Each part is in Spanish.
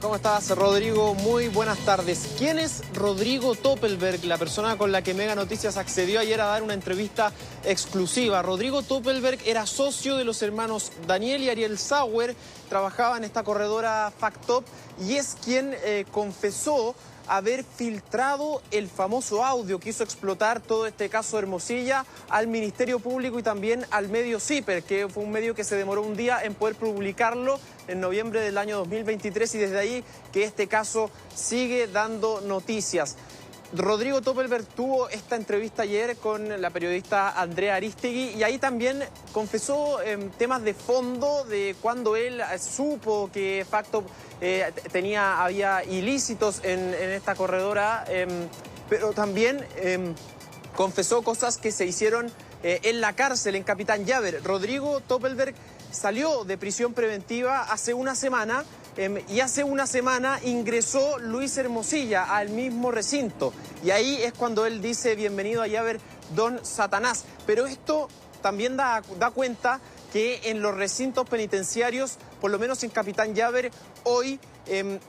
¿Cómo estás, Rodrigo? Muy buenas tardes. ¿Quién es Rodrigo Toppelberg, la persona con la que Mega Noticias accedió ayer a dar una entrevista exclusiva? Rodrigo Toppelberg era socio de los hermanos Daniel y Ariel Sauer, trabajaba en esta corredora Factop y es quien confesó haber filtrado el famoso audio que hizo explotar todo este caso Hermosilla al Ministerio Público y también al medio CIPER, que fue un medio que se demoró un día en poder publicarlo en noviembre del año 2023 y desde ahí que este caso sigue dando noticias. Rodrigo Toppelberg tuvo esta entrevista ayer con la periodista Andrea Aristegui y ahí también confesó temas de fondo de cuando él supo que Factop había ilícitos en esta corredora, pero también confesó cosas que se hicieron en la cárcel, en Capitán Llaver. Rodrigo Toppelberg salió de prisión preventiva hace una semana y hace una semana ingresó Luis Hermosilla al mismo recinto. Y ahí es cuando él dice: bienvenido a Llaver, don Satanás. Pero esto también da cuenta que en los recintos penitenciarios, por lo menos en Capitán Llaver, hoy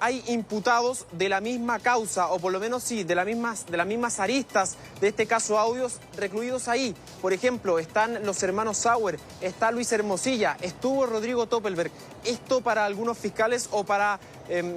hay imputados de la misma causa, o por lo menos sí, de las mismas aristas de este caso audios recluidos ahí. Por ejemplo, están los hermanos Sauer, está Luis Hermosilla, estuvo Rodrigo Toppelberg. Esto para algunos fiscales o para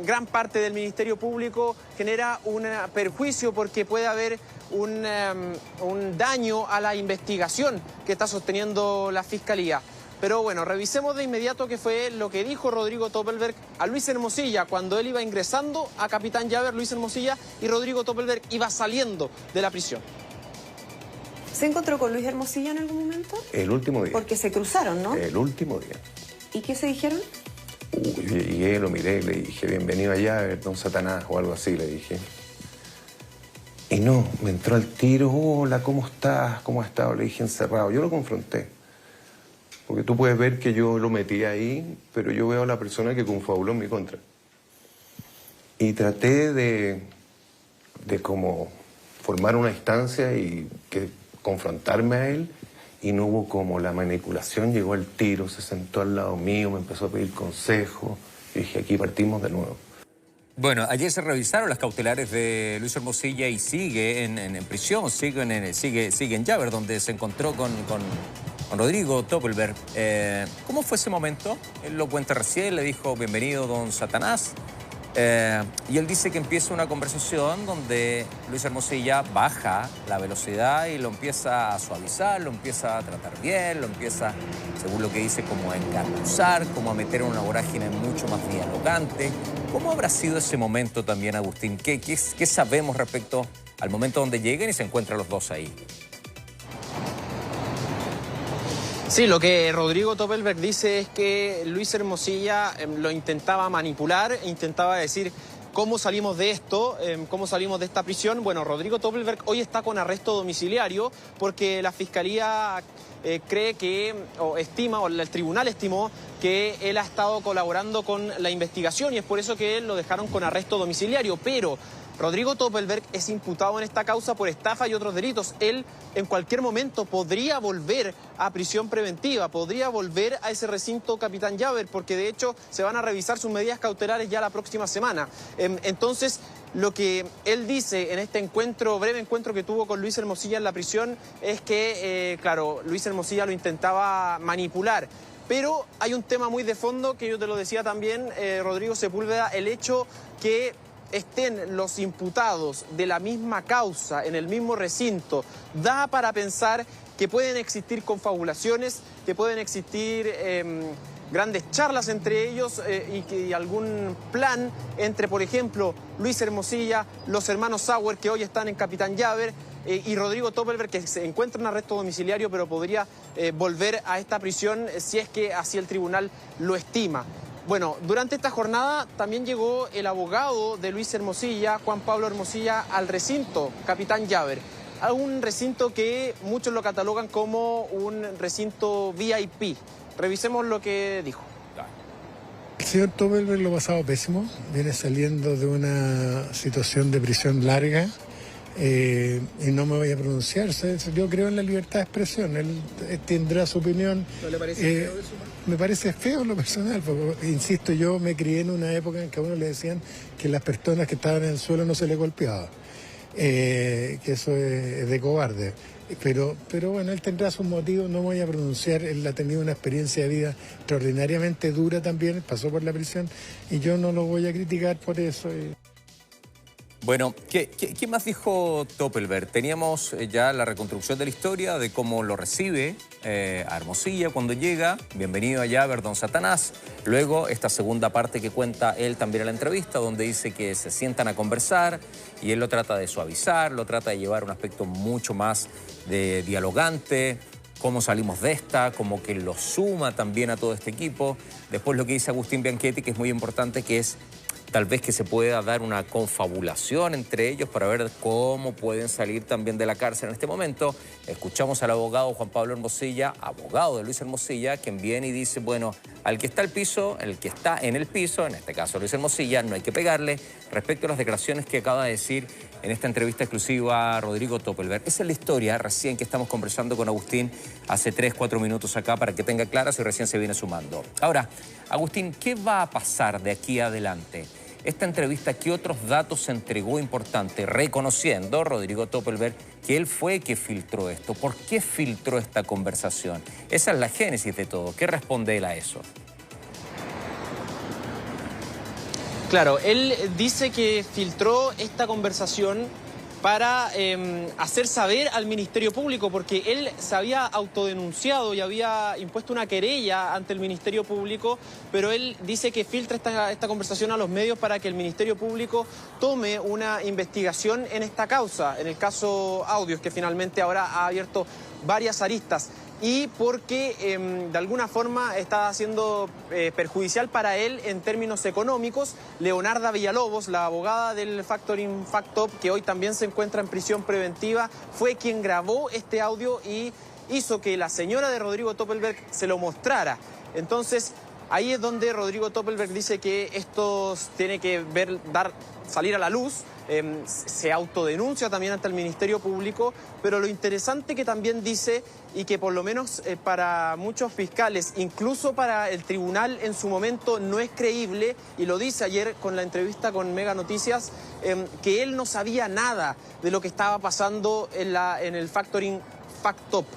gran parte del Ministerio Público genera un perjuicio porque puede haber un daño a la investigación que está sosteniendo la Fiscalía. Pero bueno, revisemos de inmediato qué fue lo que dijo Rodrigo Toppelberg a Luis Hermosilla cuando él iba ingresando a Capitán Llaver, Luis Hermosilla, y Rodrigo Toppelberg iba saliendo de la prisión. ¿Se encontró con Luis Hermosilla en algún momento? El último día. Porque se cruzaron, ¿no? El último día. ¿Y qué se dijeron? Llegué, lo miré y le dije: bienvenido allá, don Satanás, o algo así, le dije. Y no, me entró al tiro: hola, ¿cómo estás? ¿Cómo has estado? Le dije encerrado. Yo lo confronté. Porque tú puedes ver que yo lo metí ahí, pero yo veo a la persona que confabuló en mi contra. Y traté de como formar una instancia y confrontarme a él, y no hubo como la manipulación, llegó el tiro, se sentó al lado mío, me empezó a pedir consejo, y dije: aquí partimos de nuevo. Bueno, ayer se revisaron las cautelares de Luis Hermosilla y sigue en prisión, sigue en Llaver, donde se encontró con Rodrigo Toppelberg. ¿Cómo fue ese momento? Él lo cuenta recién, le dijo: bienvenido, don Satanás. Y él dice que empieza una conversación donde Luis Hermosilla baja la velocidad y lo empieza a suavizar, lo empieza a tratar bien, lo empieza, según lo que dice, como a engatusar, como a meter en una vorágine mucho más dialogante. ¿Cómo habrá sido ese momento también, Agustín? ¿Qué sabemos respecto al momento donde lleguen y se encuentran los dos ahí? Sí, lo que Rodrigo Toppelberg dice es que Luis Hermosilla lo intentaba manipular, intentaba decir: ¿cómo salimos de esto? ¿Cómo salimos de esta prisión? Bueno, Rodrigo Toppelberg hoy está con arresto domiciliario porque la Fiscalía cree que, o el tribunal estimó que él ha estado colaborando con la investigación y es por eso que lo dejaron con arresto domiciliario. Pero Rodrigo Toppelberg es imputado en esta causa por estafa y otros delitos. Él en cualquier momento podría volver a prisión preventiva, podría volver a ese recinto Capitán Llaver, porque de hecho se van a revisar sus medidas cautelares ya la próxima semana. Entonces, lo que él dice en este breve encuentro que tuvo con Luis Hermosilla en la prisión, es que, claro, Luis Hermosilla lo intentaba manipular. Pero hay un tema muy de fondo que yo te lo decía también, Rodrigo Sepúlveda, el hecho que estén los imputados de la misma causa en el mismo recinto, da para pensar que pueden existir confabulaciones, que pueden existir grandes charlas entre ellos y algún plan entre, por ejemplo, Luis Hermosilla, los hermanos Sauer, que hoy están en Capitán Llaver, y Rodrigo Toppelberg, que se encuentra en arresto domiciliario, pero podría volver a esta prisión si es que así el tribunal lo estima. Bueno, durante esta jornada también llegó el abogado de Luis Hermosilla, Juan Pablo Hermosilla, al recinto Capitán Llaver, a un recinto que muchos lo catalogan como un recinto VIP. Revisemos lo que dijo. El señor Toppelberg lo ha pasado pésimo, viene saliendo de una situación de prisión larga, y no me voy a pronunciar. Yo creo en la libertad de expresión, él tendrá su opinión. ¿No le parece feo eso? Me parece feo en lo personal, porque, insisto, yo me crié en una época en que a uno le decían que las personas que estaban en el suelo no se les golpeaba, que eso es de cobarde. Pero bueno, él tendrá sus motivos, no me voy a pronunciar. Él ha tenido una experiencia de vida extraordinariamente dura también, pasó por la prisión, y yo no lo voy a criticar por eso. Bueno, ¿qué más dijo Toppelberg? Teníamos ya la reconstrucción de la historia, de cómo lo recibe a Hermosilla cuando llega. Bienvenido allá, don Satanás. Luego, esta segunda parte que cuenta él también en la entrevista, donde dice que se sientan a conversar y él lo trata de suavizar, lo trata de llevar a un aspecto mucho más de dialogante. Cómo salimos de esta, como que lo suma también a todo este equipo. Después lo que dice Agustín Bianchetti, que es muy importante, que es tal vez que se pueda dar una confabulación entre ellos para ver cómo pueden salir también de la cárcel en este momento. Escuchamos al abogado Juan Pablo Hermosilla, abogado de Luis Hermosilla, quien viene y dice, bueno, al que está en el piso, en este caso Luis Hermosilla, no hay que pegarle, respecto a las declaraciones que acaba de decir en esta entrevista exclusiva a Rodrigo Toppelberg. Esa es la historia recién que estamos conversando con Agustín hace 3-4 minutos acá para que tenga clara si recién se viene sumando. Ahora, Agustín, ¿qué va a pasar de aquí adelante? Esta entrevista, ¿qué otros datos se entregó importante? Reconociendo, Rodrigo Toppelberg, que él fue que filtró esto. ¿Por qué filtró esta conversación? Esa es la génesis de todo. ¿Qué responde él a eso? Claro, él dice que filtró esta conversación para hacer saber al Ministerio Público, porque él se había autodenunciado y había impuesto una querella ante el Ministerio Público, pero él dice que filtra esta conversación a los medios para que el Ministerio Público tome una investigación en esta causa, en el caso Audios, que finalmente ahora ha abierto varias aristas. Y porque de alguna forma está siendo perjudicial para él en términos económicos. Leonarda Villalobos, la abogada del Factoring Factop, que hoy también se encuentra en prisión preventiva, fue quien grabó este audio y hizo que la señora de Rodrigo Toppelberg se lo mostrara. Entonces, ahí es donde Rodrigo Toppelberg dice que esto tiene que salir a la luz. Se autodenuncia también ante el Ministerio Público, pero lo interesante que también dice, y que por lo menos para muchos fiscales, incluso para el tribunal en su momento, no es creíble, y lo dice ayer con la entrevista con Mega Noticias, que él no sabía nada de lo que estaba pasando en el Factoring Factop.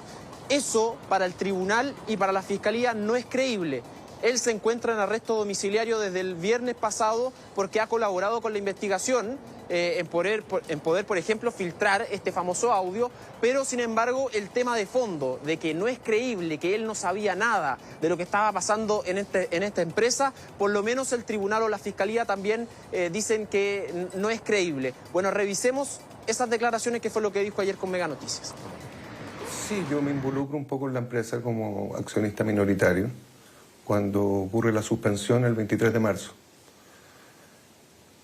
Eso para el tribunal y para la fiscalía no es creíble. Él se encuentra en arresto domiciliario desde el viernes pasado porque ha colaborado con la investigación en poder, por ejemplo, filtrar este famoso audio, pero sin embargo el tema de fondo de que no es creíble, que él no sabía nada de lo que estaba pasando en esta empresa, por lo menos el tribunal o la fiscalía también dicen que no es creíble. Bueno, revisemos esas declaraciones, que fue lo que dijo ayer con Mega Noticias. Sí, yo me involucro un poco en la empresa como accionista minoritario cuando ocurre la suspensión el 23 de marzo.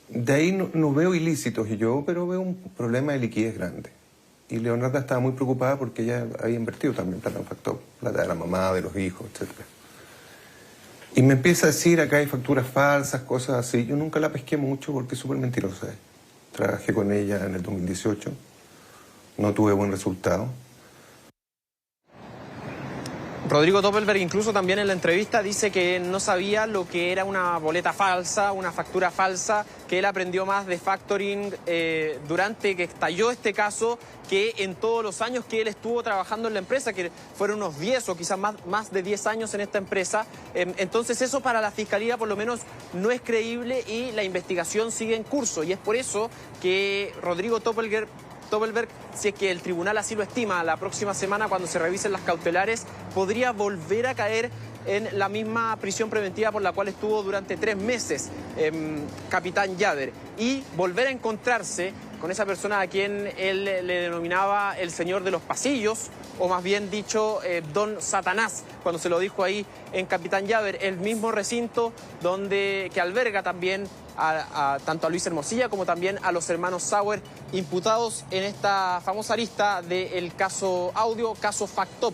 De ahí no veo ilícitos pero veo un problema de liquidez grande. Y Leonarda estaba muy preocupada porque ella había invertido también plata en Factop, plata de la mamá, de los hijos, etc. Y me empieza a decir, acá hay facturas falsas, cosas así. Yo nunca la pesqué mucho porque es súper mentirosa. Trabajé con ella en el 2018, no tuve buen resultado. Rodrigo Toppelberg incluso también en la entrevista dice que no sabía lo que era una boleta falsa, una factura falsa, que él aprendió más de factoring durante que estalló este caso que en todos los años que él estuvo trabajando en la empresa, que fueron unos 10 o quizás más de 10 años en esta empresa. Entonces eso para la Fiscalía por lo menos no es creíble y la investigación sigue en curso. Y es por eso que Rodrigo Toppelberg, si es que el tribunal así lo estima, la próxima semana cuando se revisen las cautelares, podría volver a caer en la misma prisión preventiva por la cual estuvo durante 3 meses Capitán Llaver, y volver a encontrarse con esa persona a quien él le denominaba el señor de los pasillos, o más bien dicho, Don Satanás, cuando se lo dijo ahí en Capitán Llaver, el mismo recinto que alberga también tanto a Luis Hermosilla como también a los hermanos Sauer, imputados en esta famosa arista del caso Audio, caso Factop.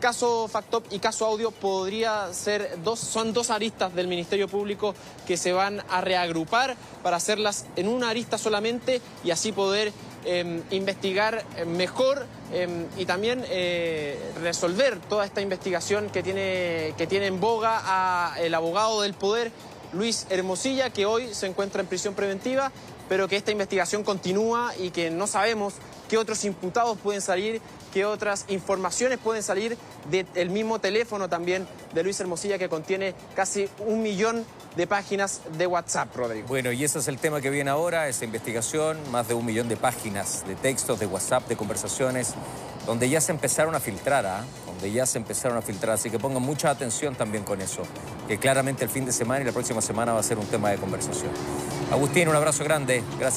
Caso Factop y caso Audio son dos aristas del Ministerio Público que se van a reagrupar para hacerlas en una arista solamente y así poder investigar mejor y también resolver toda esta investigación que tiene en boga el abogado del poder, Luis Hermosilla, que hoy se encuentra en prisión preventiva, pero que esta investigación continúa y que no sabemos qué otros imputados pueden salir, qué otras informaciones pueden salir del mismo teléfono también de Luis Hermosilla, que contiene casi 1 millón de páginas de WhatsApp, Rodrigo. Bueno, y ese es el tema que viene ahora, esa investigación, más de 1 millón de páginas de textos, de WhatsApp, de conversaciones, donde ya se empezaron a filtrar, así que pongan mucha atención también con eso, que claramente el fin de semana y la próxima semana va a ser un tema de conversación. Agustín, un abrazo grande, gracias.